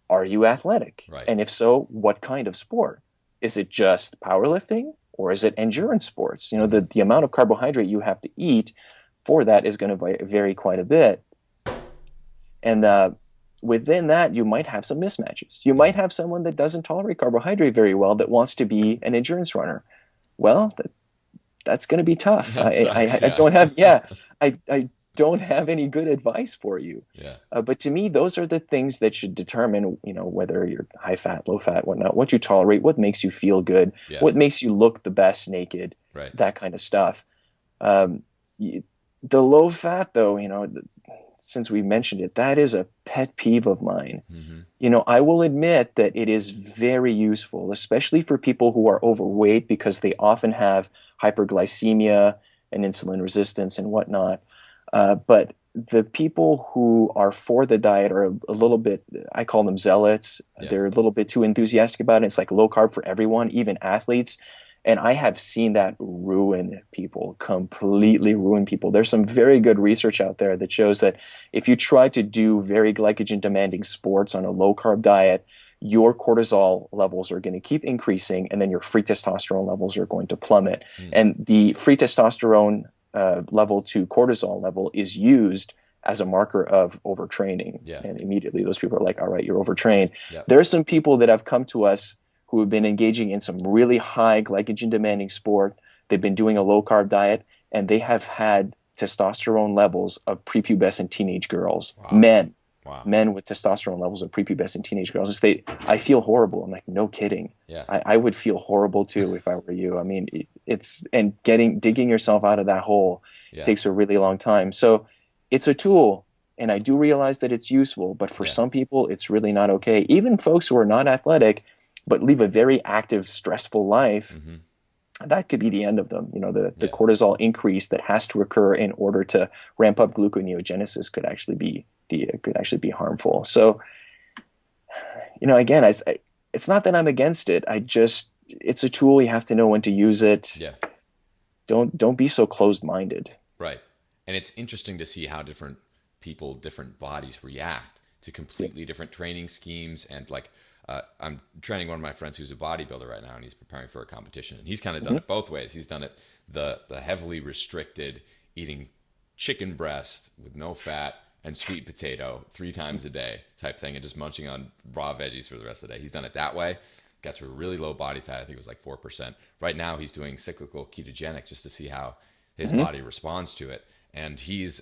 Speaker 2: Are you athletic?
Speaker 1: Right.
Speaker 2: And if so, what kind of sport? Is it just powerlifting or is it endurance sports?
Speaker 1: Hmm.
Speaker 2: The amount of carbohydrate you have to eat for that is going to vary quite a bit. And within that, you might have some mismatches. You might
Speaker 1: Hmm.
Speaker 2: have someone that doesn't tolerate carbohydrate very well that wants to be an endurance runner. Well, that's going to be tough.
Speaker 1: That sucks.
Speaker 2: I
Speaker 1: Yeah.
Speaker 2: don't have, yeah, I don't have any good advice for you.
Speaker 1: Yeah.
Speaker 2: But to me, those are the things that should determine, whether you're high fat, low fat, whatnot, what you tolerate, what makes you feel good,
Speaker 1: Yeah.
Speaker 2: what makes you look the best naked,
Speaker 1: Right.
Speaker 2: that kind of stuff. Um, the low fat, though, since we mentioned it, that is a pet peeve of mine.
Speaker 1: Hmm.
Speaker 2: I will admit that it is very useful, especially for people who are overweight because they often have hyperglycemia and insulin resistance and whatnot. But the people who are for the diet are a little bit, I call them zealots.
Speaker 1: Yeah.
Speaker 2: They're a little bit too enthusiastic about it. It's like low carb for everyone, even athletes. And I have seen that ruin people, completely ruin people. There's some very good research out there that shows that if you try to do very glycogen demanding sports on a low carb diet, your cortisol levels are going to keep increasing, and then your free testosterone levels are going to plummet.
Speaker 1: Mm.
Speaker 2: And the free testosterone level to cortisol level is used as a marker of overtraining.
Speaker 1: Yeah.
Speaker 2: And immediately those people are like, all right, you're overtrained.
Speaker 1: Yeah.
Speaker 2: There are some people that have come to us who have been engaging in some really high glycogen demanding sport. They've been doing a low carb diet, and they have had testosterone levels of prepubescent teenage girls,
Speaker 1: Wow. Wow.
Speaker 2: men with testosterone levels of prepubescent teenage girls. I feel horrible. I'm like, no kidding.
Speaker 1: Yeah.
Speaker 2: I would feel horrible too if I were you. I mean, digging yourself out of that hole
Speaker 1: Yeah.
Speaker 2: takes a really long time. So it's a tool, and I do realize that it's useful, but for
Speaker 1: Yeah.
Speaker 2: some people, it's really not okay. Even folks who are not athletic, but live a very active, stressful life,
Speaker 1: Hmm.
Speaker 2: that could be the end of them. The
Speaker 1: Yeah.
Speaker 2: cortisol increase that has to occur in order to ramp up gluconeogenesis could actually be harmful. So, again, it's not that I'm against it. It's a tool. You have to know when to use it.
Speaker 1: Yeah.
Speaker 2: Don't be so closed-minded.
Speaker 1: Right. And it's interesting to see how different people, different bodies react to
Speaker 2: Yeah.
Speaker 1: completely different training schemes. And like, I'm training one of my friends who's a bodybuilder right now, and he's preparing for a competition. And he's kind of done
Speaker 2: Hmm.
Speaker 1: it both ways. He's done it the heavily restricted, eating chicken breast with no fat and sweet potato 3 times a day type thing, and just munching on raw veggies for the rest of the day. He's done it that way. Got to a really low body fat. I think it was like 4%. Right now, he's doing cyclical ketogenic just to see how his
Speaker 2: Hmm.
Speaker 1: body responds to it. And he's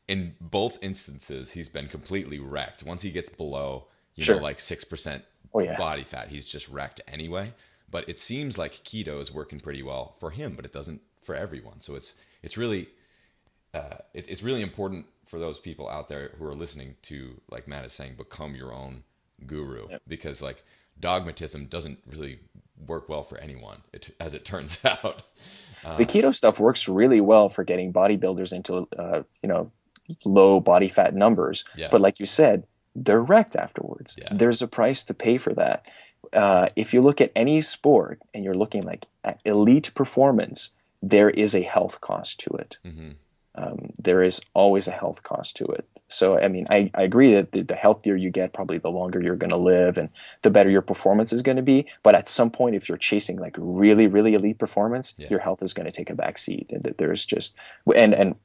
Speaker 1: in both instances, he's been completely wrecked. Once he gets below,
Speaker 2: Sure.
Speaker 1: like 6%
Speaker 2: Oh yeah.
Speaker 1: body fat, he's just wrecked anyway. But it seems like keto is working pretty well for him, but it doesn't for everyone. So it's really it's really important for those people out there who are listening to, like Matt is saying, become your own guru,
Speaker 2: Yeah.
Speaker 1: because like dogmatism doesn't really work well for anyone, as it turns out.
Speaker 2: The keto stuff works really well for getting bodybuilders into low body fat numbers.
Speaker 1: Yeah,
Speaker 2: But like you said, they're wrecked afterwards.
Speaker 1: yeah.
Speaker 2: There's a price to pay for that. If you look at any sport and you're looking like at elite performance, there is a health cost to it.
Speaker 1: Hmm.
Speaker 2: There is always a health cost to it. So, I mean, I agree that the healthier you get, probably the longer you're going to live and the better your performance is going to be. But at some point, if you're chasing like really, really elite performance,
Speaker 1: Yeah,
Speaker 2: your health is going to take a back seat. And there's just, and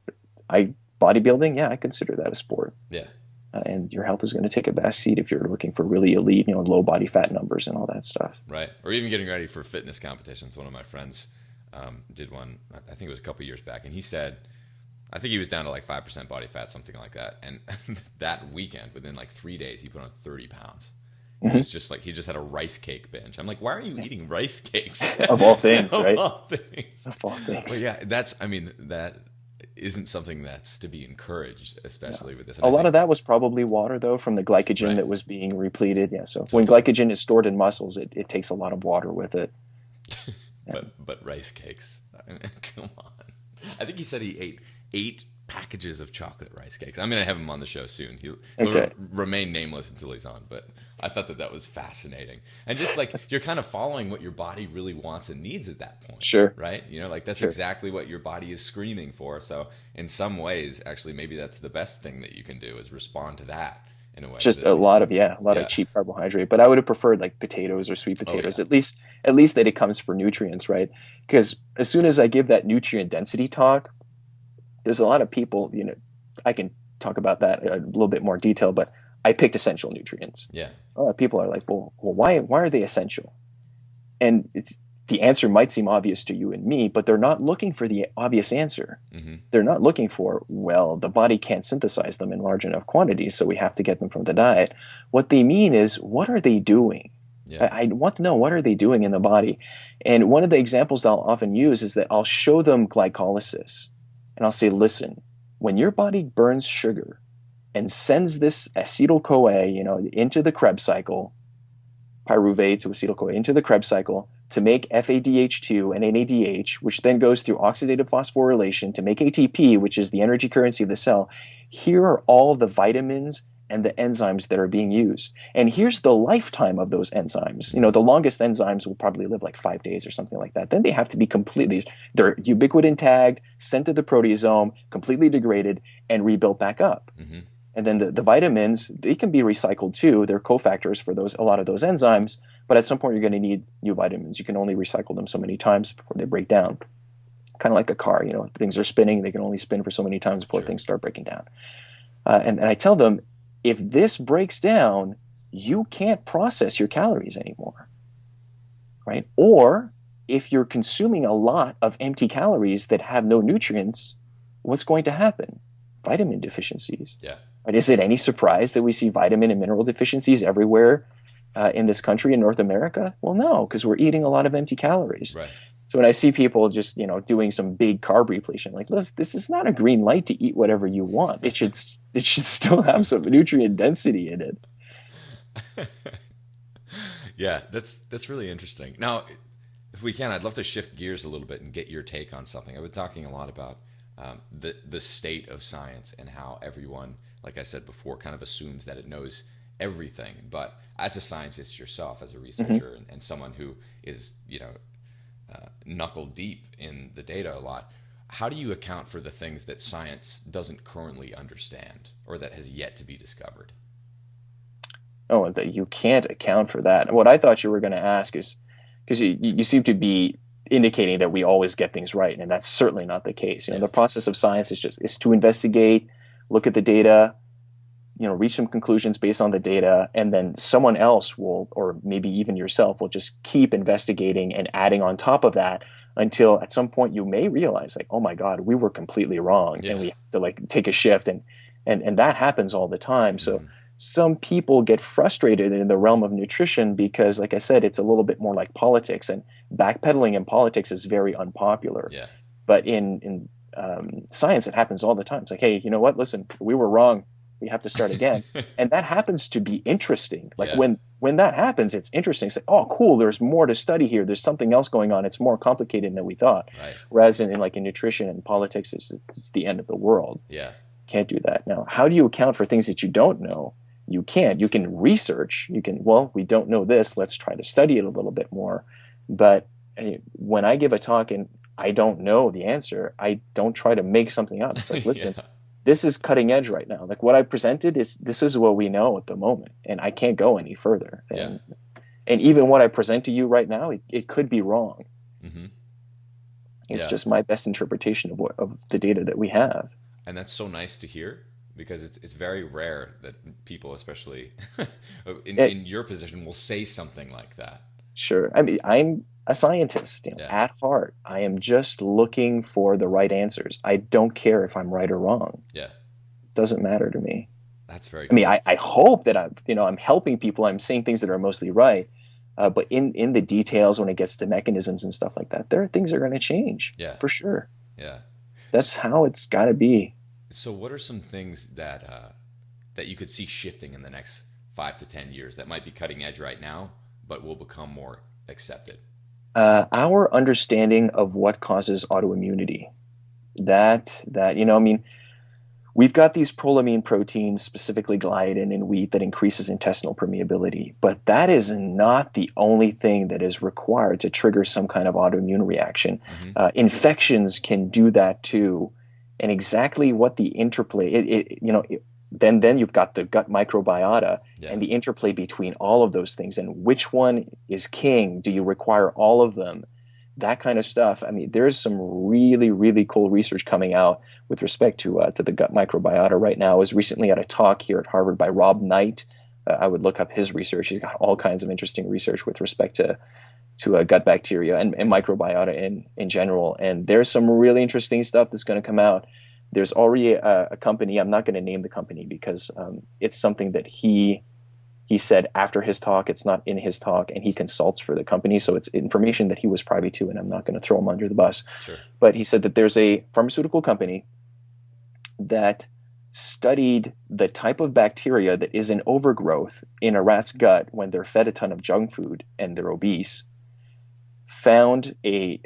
Speaker 2: I, bodybuilding, yeah, I consider that a sport.
Speaker 1: yeah.
Speaker 2: And your health is going to take a back seat if you're looking for really elite, low body fat numbers and all that stuff.
Speaker 1: Right. Or even getting ready for fitness competitions. One of my friends did one, I think it was a couple years back, and he said, I think he was down to like 5% body fat, something like that. And that weekend, within like 3 days, he put on 30 pounds. It
Speaker 2: Hmm.
Speaker 1: was just like he just had a rice cake binge. I'm like, why are you eating rice cakes?
Speaker 2: Of all things,
Speaker 1: Of
Speaker 2: right?
Speaker 1: all things.
Speaker 2: Of all
Speaker 1: But
Speaker 2: things.
Speaker 1: yeah, I mean, that isn't something that's to be encouraged, especially with this. And
Speaker 2: A
Speaker 1: I
Speaker 2: lot
Speaker 1: think,
Speaker 2: of that was probably water, though, from the glycogen
Speaker 1: right,
Speaker 2: that was being repleted. Yeah, so when
Speaker 1: totally.
Speaker 2: glycogen is stored in muscles, it takes a lot of water with it. Yeah.
Speaker 1: But rice cakes. I mean, come on. I think he said he ate 8 packages of chocolate rice cakes. I'm going to have him on the show soon. He'll
Speaker 2: Okay.
Speaker 1: remain nameless until he's on, but I thought that was fascinating. And just like you're kind of following what your body really wants and needs at that point,
Speaker 2: Sure.
Speaker 1: right? Like that's
Speaker 2: Sure.
Speaker 1: exactly what your body is screaming for. So in some ways, actually, maybe that's the best thing that you can do is respond to that in a way
Speaker 2: Just
Speaker 1: that
Speaker 2: a
Speaker 1: is,
Speaker 2: lot of yeah, a lot of
Speaker 1: yeah.
Speaker 2: cheap carbohydrate. But I would have preferred like potatoes or sweet
Speaker 1: Oh
Speaker 2: potatoes.
Speaker 1: yeah.
Speaker 2: At least that it comes for nutrients, right? Because as soon as I give that nutrient density talk, there's a lot of people, I can talk about that in a little bit more detail, but I picked essential nutrients.
Speaker 1: Yeah.
Speaker 2: People are like, well, why are they essential? And the answer might seem obvious to you and me, but they're not looking for the obvious answer.
Speaker 1: Hmm.
Speaker 2: They're not looking for, well, the body can't synthesize them in large enough quantities, so we have to get them from the diet. What they mean is, what are they doing?
Speaker 1: Yeah.
Speaker 2: I want to know, what are they doing in the body? And one of the examples I'll often use is that I'll show them glycolysis. And I'll say, listen, when your body burns sugar and sends this acetyl-CoA, into the Krebs cycle, pyruvate to acetyl-CoA into the Krebs cycle to make FADH2 and NADH, which then goes through oxidative phosphorylation to make ATP, which is the energy currency of the cell. Here are all the vitamins and the enzymes that are being used. And here's the lifetime of those enzymes. The longest enzymes will probably live like 5 days or something like that. Then they have to be they're ubiquitin tagged, sent to the proteasome, completely degraded, and rebuilt back up.
Speaker 1: Hmm.
Speaker 2: And then the vitamins, they can be recycled too. They're cofactors for a lot of those enzymes. But at some point, you're going to need new vitamins. You can only recycle them so many times before they break down. Kind of like a car, things are spinning. They can only spin for so many times before
Speaker 1: Sure.
Speaker 2: things start breaking down. And I tell them, if this breaks down, you can't process your calories anymore, right? Or if you're consuming a lot of empty calories that have no nutrients, what's going to happen? Vitamin deficiencies.
Speaker 1: Yeah.
Speaker 2: Right? Is it any surprise that we see vitamin and mineral deficiencies everywhere in this country in North America? Well, no, because we're eating a lot of empty calories.
Speaker 1: Right.
Speaker 2: So when I see people just doing some big carb repletion, like, listen, this is not a green light to eat whatever you want. It should still have some nutrient density in it.
Speaker 1: Yeah, that's really interesting. Now, if we can, I'd love to shift gears a little bit and get your take on something. I've been talking a lot about the state of science and how everyone, like I said before, kind of assumes that it knows everything. But as a scientist yourself, as a
Speaker 2: Hmm.
Speaker 1: researcher, and someone who is, knuckle deep in the data a lot, how do you account for the things that science doesn't currently understand or that has yet to be discovered?
Speaker 2: Oh, that you can't account for that. What I thought you were going to ask is because you seem to be indicating that we always get things right, and that's certainly not the case.
Speaker 1: Yeah.
Speaker 2: The process of science is to investigate, look at the data, reach some conclusions based on the data, and then someone else will, or maybe even yourself, will just keep investigating and adding on top of that until at some point you may realize, like, oh my God, we were completely wrong, and
Speaker 1: Yeah.
Speaker 2: we have to like take a shift, and that happens all the time. So
Speaker 1: Hmm.
Speaker 2: some people get frustrated in the realm of nutrition because, like I said, it's a little bit more like politics, and backpedaling in politics is very unpopular.
Speaker 1: Yeah.
Speaker 2: But in science, it happens all the time. It's like, hey, you know what? Listen, we were wrong. We have to start again. And that happens to be interesting. Like
Speaker 1: Yeah.
Speaker 2: when that happens, it's interesting. It's like, oh, cool. There's more to study here. There's something else going on. It's more complicated than we thought.
Speaker 1: Right.
Speaker 2: Whereas in nutrition and politics, it's the end of the world.
Speaker 1: Yeah.
Speaker 2: Can't do that. Now, how do you account for things that you don't know? You can't. You can research. You can, well, we don't know this. Let's try to study it a little bit more. But when I give a talk and I don't know the answer, I don't try to make something up. It's like, listen,
Speaker 1: Yeah.
Speaker 2: this is cutting edge right now. Like what I presented is this is what we know at the moment, and I can't go any further.
Speaker 1: Yeah.
Speaker 2: And even what I present to you right now, it could be wrong.
Speaker 1: Hmm.
Speaker 2: It's
Speaker 1: Yeah.
Speaker 2: just my best interpretation of the data that we have.
Speaker 1: And that's so nice to hear because it's very rare that people, especially
Speaker 2: It,
Speaker 1: in your position, will say something like that.
Speaker 2: Sure. I mean, I'm a scientist,
Speaker 1: Yeah.
Speaker 2: at heart. I am just looking for the right answers. I don't care if I'm right or wrong.
Speaker 1: Yeah.
Speaker 2: It doesn't matter to me.
Speaker 1: That's very
Speaker 2: I mean,
Speaker 1: cool.
Speaker 2: I hope that I'm helping people. I'm saying things that are mostly right. But in the details, when it gets to mechanisms and stuff like that, there are things that are going to change
Speaker 1: Yeah.
Speaker 2: for sure.
Speaker 1: Yeah.
Speaker 2: That's how it's got to be.
Speaker 1: So, what are some things that you could see shifting in the next 5 to 10 years that might be cutting edge right now, but will become more accepted?
Speaker 2: Our understanding of what causes autoimmunity. That I mean, we've got these prolamine proteins, specifically gliadin in wheat, that increases intestinal permeability, but that is not the only thing that is required to trigger some kind of autoimmune reaction.
Speaker 1: Hmm.
Speaker 2: Infections can do that too, and exactly what the interplay, then you've got the gut microbiota
Speaker 1: Yeah.
Speaker 2: and the interplay between all of those things, and which one is king? Do you require all of them? That kind of stuff. I mean, there's some really, really cool research coming out with respect to the gut microbiota right now. I was recently at a talk here at Harvard by Rob Knight. I would look up his research. He's got all kinds of interesting research with respect to gut bacteria and
Speaker 1: Cool.
Speaker 2: microbiota in general. And there's some really interesting stuff that's going to come out. There's already a company. I'm not going to name the company because it's something that he said after his talk. It's not in his talk, and he consults for the company, so it's information that he was privy to, and I'm not going to throw him under the bus.
Speaker 1: Sure.
Speaker 2: But he said that there's a pharmaceutical company that studied the type of bacteria that is in overgrowth in a rat's gut when they're fed a ton of junk food and they're obese, found a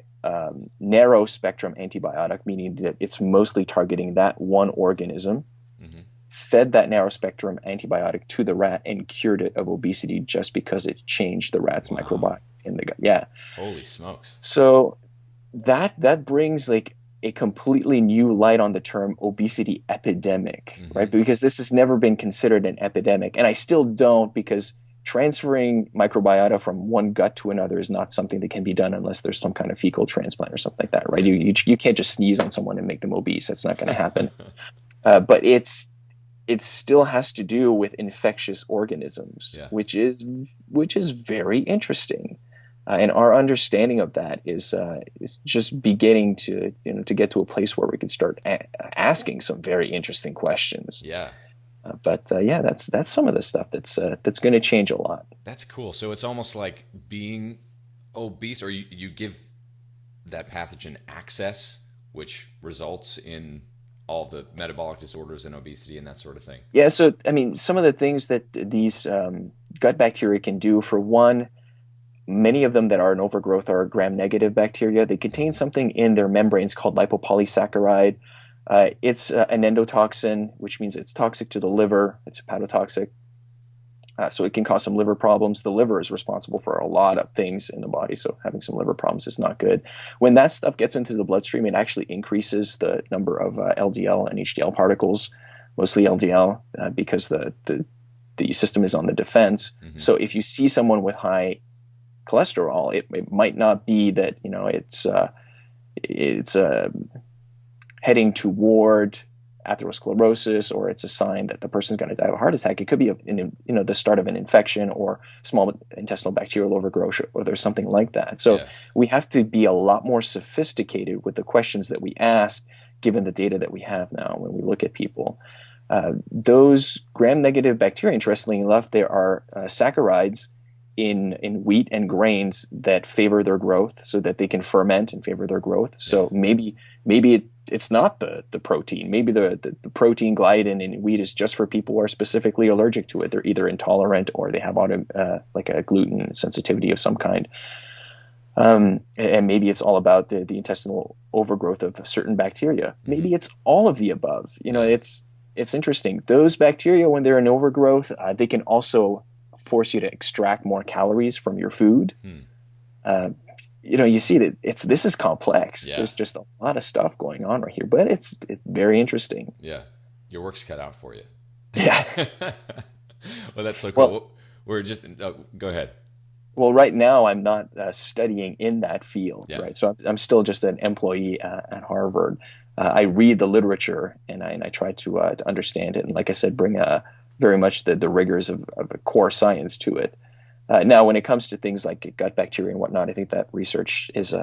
Speaker 2: narrow spectrum antibiotic, meaning that it's mostly targeting that one organism,
Speaker 1: Hmm.
Speaker 2: fed that narrow spectrum antibiotic to the rat and cured it of obesity just because it changed the rat's
Speaker 1: Wow.
Speaker 2: microbiome in the gut. Yeah.
Speaker 1: Holy smokes.
Speaker 2: So that brings like a completely new light on the term obesity epidemic, right?
Speaker 1: Hmm.
Speaker 2: Because this has never been considered an epidemic. And I still don't, because transferring microbiota from one gut to another is not something that can be done unless there's some kind of fecal transplant or something like that, right? You can't just sneeze on someone and make them obese. That's not going to happen. But it still has to do with infectious organisms,
Speaker 1: Yeah.
Speaker 2: which is very interesting. And our understanding of that is just beginning to get to a place where we can start asking some very interesting questions.
Speaker 1: Yeah.
Speaker 2: But yeah, that's some of the stuff that's going to change a lot.
Speaker 1: That's cool. So it's almost like being obese, or you give that pathogen access, which results in all the metabolic disorders and obesity and that sort of thing.
Speaker 2: Yeah, so I mean, some of the things that these gut bacteria can do, for one, Many of them that are in overgrowth are gram-negative bacteria. They contain something in their membranes called lipopolysaccharide. It's an endotoxin, which means it's toxic to the liver. It's hepatotoxic. So it can cause some liver problems. The liver is responsible for a lot of things in the body, so having some liver problems is not good. When that stuff gets into the bloodstream, it actually increases the number of LDL and HDL particles, mostly LDL, because the system is on the defense.
Speaker 1: Mm-hmm.
Speaker 2: So if you see someone with high cholesterol, it might not be that it's heading toward atherosclerosis, or it's a sign that the person's going to die of a heart attack. It could be the start of an infection or small intestinal bacterial overgrowth, or there's something like that. So we have to be a lot more sophisticated with the questions that we ask, given the data that we have now when we look at people. Those gram-negative bacteria, interestingly enough, there are saccharides in wheat and grains that favor their growth, so that they can ferment and favor their growth. So maybe it's not the protein. Maybe the protein gliadin in wheat is just for people who are specifically allergic to it. They're either intolerant or they have like a gluten sensitivity of some kind. And maybe it's all about the intestinal overgrowth of certain bacteria. Maybe it's all of the above. It's interesting. Those bacteria, when they're in overgrowth, they can also force you to extract more calories from your food. You see that this is complex. There's just a lot of stuff going on right here, but it's very interesting.
Speaker 1: Yeah, your work's cut out for you.
Speaker 2: Yeah.
Speaker 1: Well, that's so cool. Well, we're just go ahead.
Speaker 2: Well, right now I'm not studying in that field, right? So I'm still just an employee at Harvard. I read the literature and I try to understand it, and like I said, bring very much the rigors of a core science to it. Now, when it comes to things like gut bacteria and whatnot, I think that research is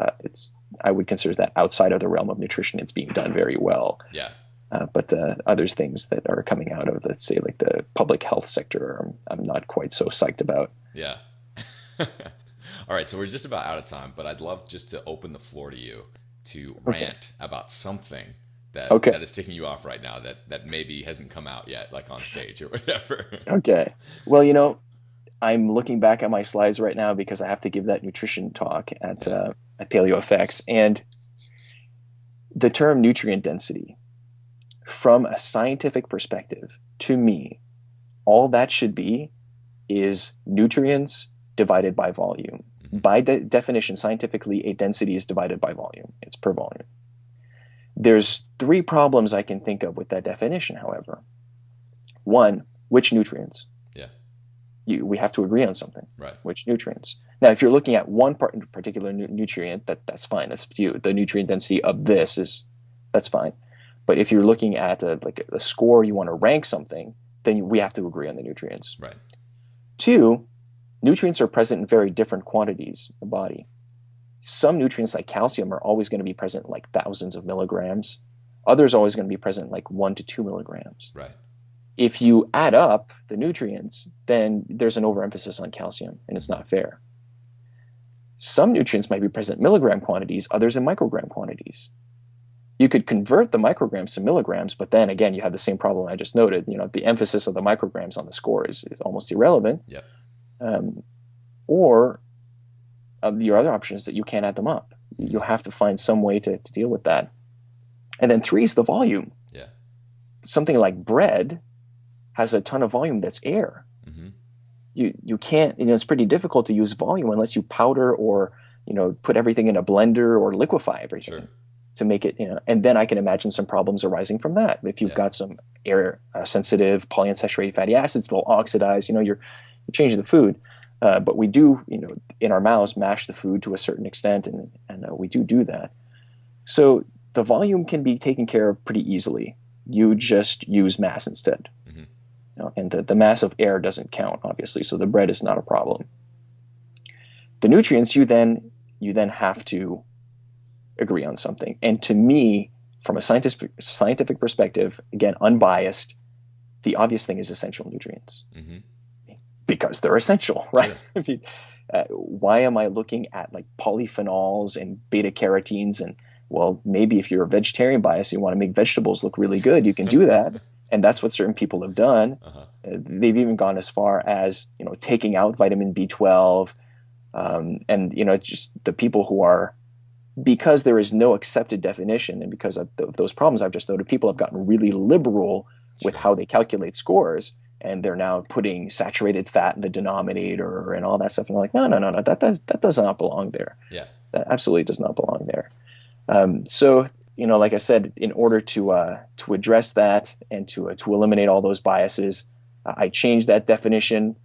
Speaker 2: I would consider that outside of the realm of nutrition. It's being done very well.
Speaker 1: Yeah.
Speaker 2: But other things that are coming out of, let's say, like the public health sector, I'm not quite so psyched about.
Speaker 1: Yeah. All right, so we're just about out of time, but I'd love just to open the floor to you to rant about something that is ticking you off right now that maybe hasn't come out yet, like on stage or whatever.
Speaker 2: Okay. Well, I'm looking back at my slides right now because I have to give that nutrition talk at Paleo FX, and the term nutrient density, from a scientific perspective, to me, all that should be is nutrients divided by volume. By definition, scientifically, a density is divided by volume. It's per volume. There's 3 problems I can think of with that definition, however. One, which nutrients? We have to agree on something.
Speaker 1: Right.
Speaker 2: Which nutrients? Now, if you're looking at one particular nutrient, that's fine. That's the nutrient density of that's fine. But if you're looking at a score, you want to rank something, then we have to agree on the nutrients.
Speaker 1: Right.
Speaker 2: 2, nutrients are present in very different quantities in the body. Some nutrients like calcium are always going to be present in like thousands of milligrams. Others are always going to be present in like 1 to 2 milligrams.
Speaker 1: Right.
Speaker 2: If you add up the nutrients, then there's an overemphasis on calcium, and it's not fair. Some nutrients might be present in milligram quantities, others in microgram quantities. You could convert the micrograms to milligrams, but then again, you have the same problem I just noted. The emphasis of the micrograms on the score is almost irrelevant.
Speaker 1: Yep.
Speaker 2: Or your other option is that you can't add them up. You'll have to find some way to deal with that. And then 3 is the volume.
Speaker 1: Yeah.
Speaker 2: Something like bread has a ton of volume that's air. You can't, it's pretty difficult to use volume unless you powder or, put everything in a blender or liquefy everything to make it, and then I can imagine some problems arising from that. If you've got some air sensitive polyunsaturated fatty acids, they'll oxidize, you're changing the food. But we do, in our mouths, mash the food to a certain extent, and we do that. So the volume can be taken care of pretty easily. You just use mass instead. And the mass of air doesn't count, obviously, so the bread is not a problem. The nutrients, you then have to agree on something. And to me, from a scientific perspective, again, unbiased, the obvious thing is essential nutrients. Because they're essential, right? I mean, why am I looking at like polyphenols and beta carotenes? And well, maybe if you're a vegetarian bias, you want to make vegetables look really good, you can do that. And that's what certain people have done. They've even gone as far as, taking out vitamin B12, And just the people who are, because there is no accepted definition, and because of those problems I've just noted, people have gotten really liberal with
Speaker 1: Sure.
Speaker 2: how they calculate scores, and they're now putting saturated fat in the denominator and all that stuff. And I'm like, no, no, no, no, that does not belong there.
Speaker 1: Yeah.
Speaker 2: That absolutely does not belong there. So, like I said, in order to address that and to eliminate all those biases, I changed that definition,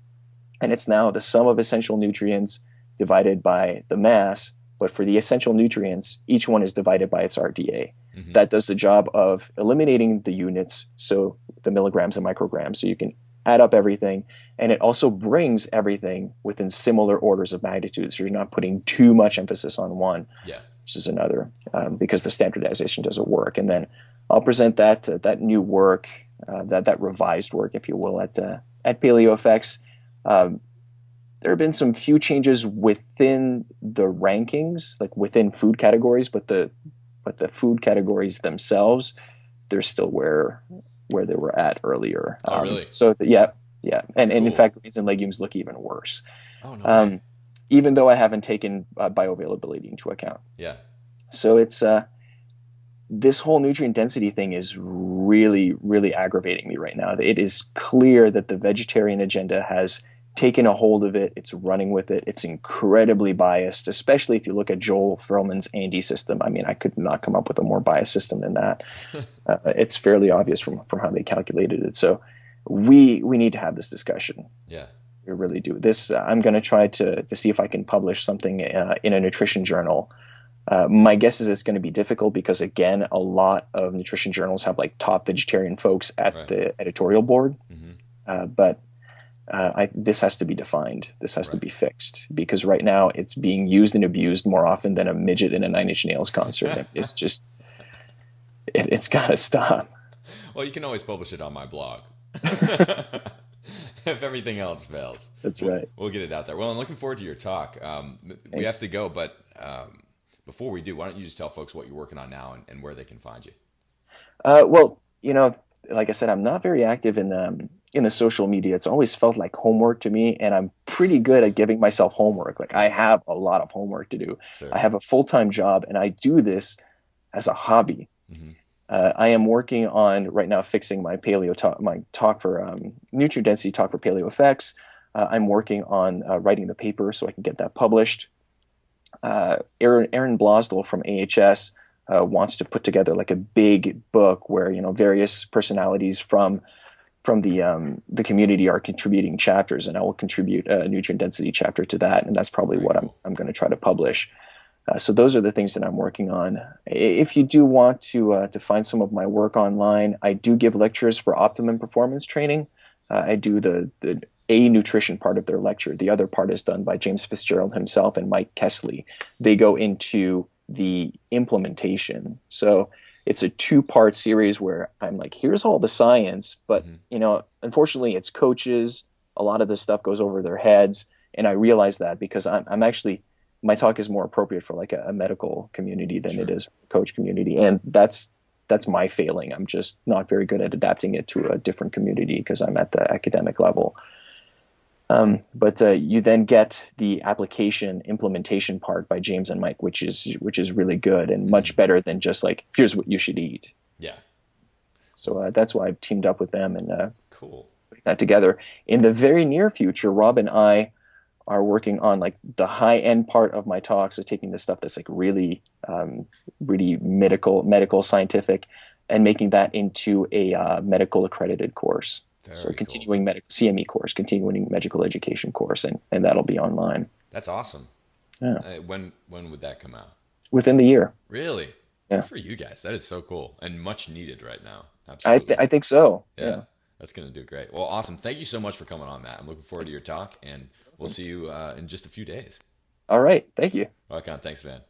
Speaker 2: and it's now the sum of essential nutrients divided by the mass. But for the essential nutrients, each one is divided by its RDA.
Speaker 1: Hmm.
Speaker 2: That does the job of eliminating the units, so the milligrams and micrograms, so you can add up everything. And it also brings everything within similar orders of magnitude. So you're not putting too much emphasis on one
Speaker 1: Yeah.
Speaker 2: versus another, because the standardization doesn't work. And then I'll present that new work, that revised work, if you will, at Paleo Effects. Um, there have been some few changes within the rankings, like within food categories, but the food categories themselves, they're still where they were at earlier.
Speaker 1: Oh, really?
Speaker 2: Yeah, yeah, and in
Speaker 1: Cool.
Speaker 2: fact, greens and legumes look even worse,
Speaker 1: Oh, no way.
Speaker 2: um, even though I haven't taken bioavailability into account.
Speaker 1: Yeah.
Speaker 2: So it's this whole nutrient density thing is really, really aggravating me right now. It is clear that the vegetarian agenda has taken a hold of it. It's running with it. It's incredibly biased, especially if you look at Joel Furman's Andy system. I mean, I could not come up with a more biased system than that. It's fairly obvious from how they calculated it. So we need to have this discussion.
Speaker 1: Yeah.
Speaker 2: We really do. This I'm going to try to see if I can publish something in a nutrition journal. My guess is it's going to be difficult because, again, a lot of nutrition journals have like top vegetarian folks at
Speaker 1: Right.
Speaker 2: the editorial board.
Speaker 1: Hmm.
Speaker 2: But this has to be defined. This has to
Speaker 1: Right.
Speaker 2: be fixed because right now it's being used and abused more often than a midget in a Nine Inch Nails concert. It's just, it's got to stop.
Speaker 1: Well, you can always publish it on my blog. If everything else fails,
Speaker 2: That's
Speaker 1: we'll,
Speaker 2: right.
Speaker 1: we'll get it out there. Well, I'm looking forward to your talk. We have
Speaker 2: Thanks.
Speaker 1: to go, but before we do, why don't you just tell folks what you're working on now and where they can find you?
Speaker 2: Well, like I said, I'm not very active in the social media. It's always felt like homework to me, and I'm pretty good at giving myself homework. Like I have a lot of homework to do.
Speaker 1: Sure.
Speaker 2: I have a full-time job, and I do this as a hobby.
Speaker 1: Hmm.
Speaker 2: I am working on right now fixing my paleo talk, my talk for nutrient density talk for Paleo Effects. I'm working on writing the paper so I can get that published. Aaron Blosdell from AHS wants to put together like a big book where various personalities from the community are contributing chapters, and I will contribute a nutrient density chapter to that, and that's probably
Speaker 1: Very
Speaker 2: what I'm
Speaker 1: cool.
Speaker 2: I'm going to try to publish. So those are the things that I'm working on. If you do want to find some of my work online, I do give lectures for optimum performance training. I do the a nutrition part of their lecture. The other part is done by James Fitzgerald himself and Mike Kesley. They go into the implementation. So it's a two-part series where I'm like, here's all the science, but
Speaker 1: Hmm.
Speaker 2: unfortunately, it's coaches. A lot of this stuff goes over their heads, and I realize that because I'm actually my talk is more appropriate for like a medical community than it
Speaker 1: Sure.
Speaker 2: is for coach community, and that's my failing. I'm just not very good at adapting it to a different community because I'm at the academic level. But you then get the application implementation part by James and Mike, which is really good and
Speaker 1: Hmm.
Speaker 2: much better than just like here's what you should eat.
Speaker 1: Yeah.
Speaker 2: So that's why I've teamed up with them and
Speaker 1: Cool.
Speaker 2: putting that together. In the very near future, Rob and I are working on like the high end part of my talk. So taking the stuff that's like really medical, scientific, and making that into a medical accredited course. So
Speaker 1: Very cool.
Speaker 2: continuing medical CME course, continuing medical education course, and that'll be online.
Speaker 1: That's awesome.
Speaker 2: Yeah,
Speaker 1: When would that come out?
Speaker 2: within the year.
Speaker 1: Really? Good
Speaker 2: Yeah,
Speaker 1: for you guys. That is so cool and much needed right now.
Speaker 2: I
Speaker 1: Absolutely.
Speaker 2: I think so.
Speaker 1: Yeah.
Speaker 2: Yeah.
Speaker 1: That's going to do great. Well, awesome. Thank you so much for coming on, Matt. I'm looking forward to your talk, and we'll see you in just a few days.
Speaker 2: All right. Thank you.
Speaker 1: Rock on. Thanks, man.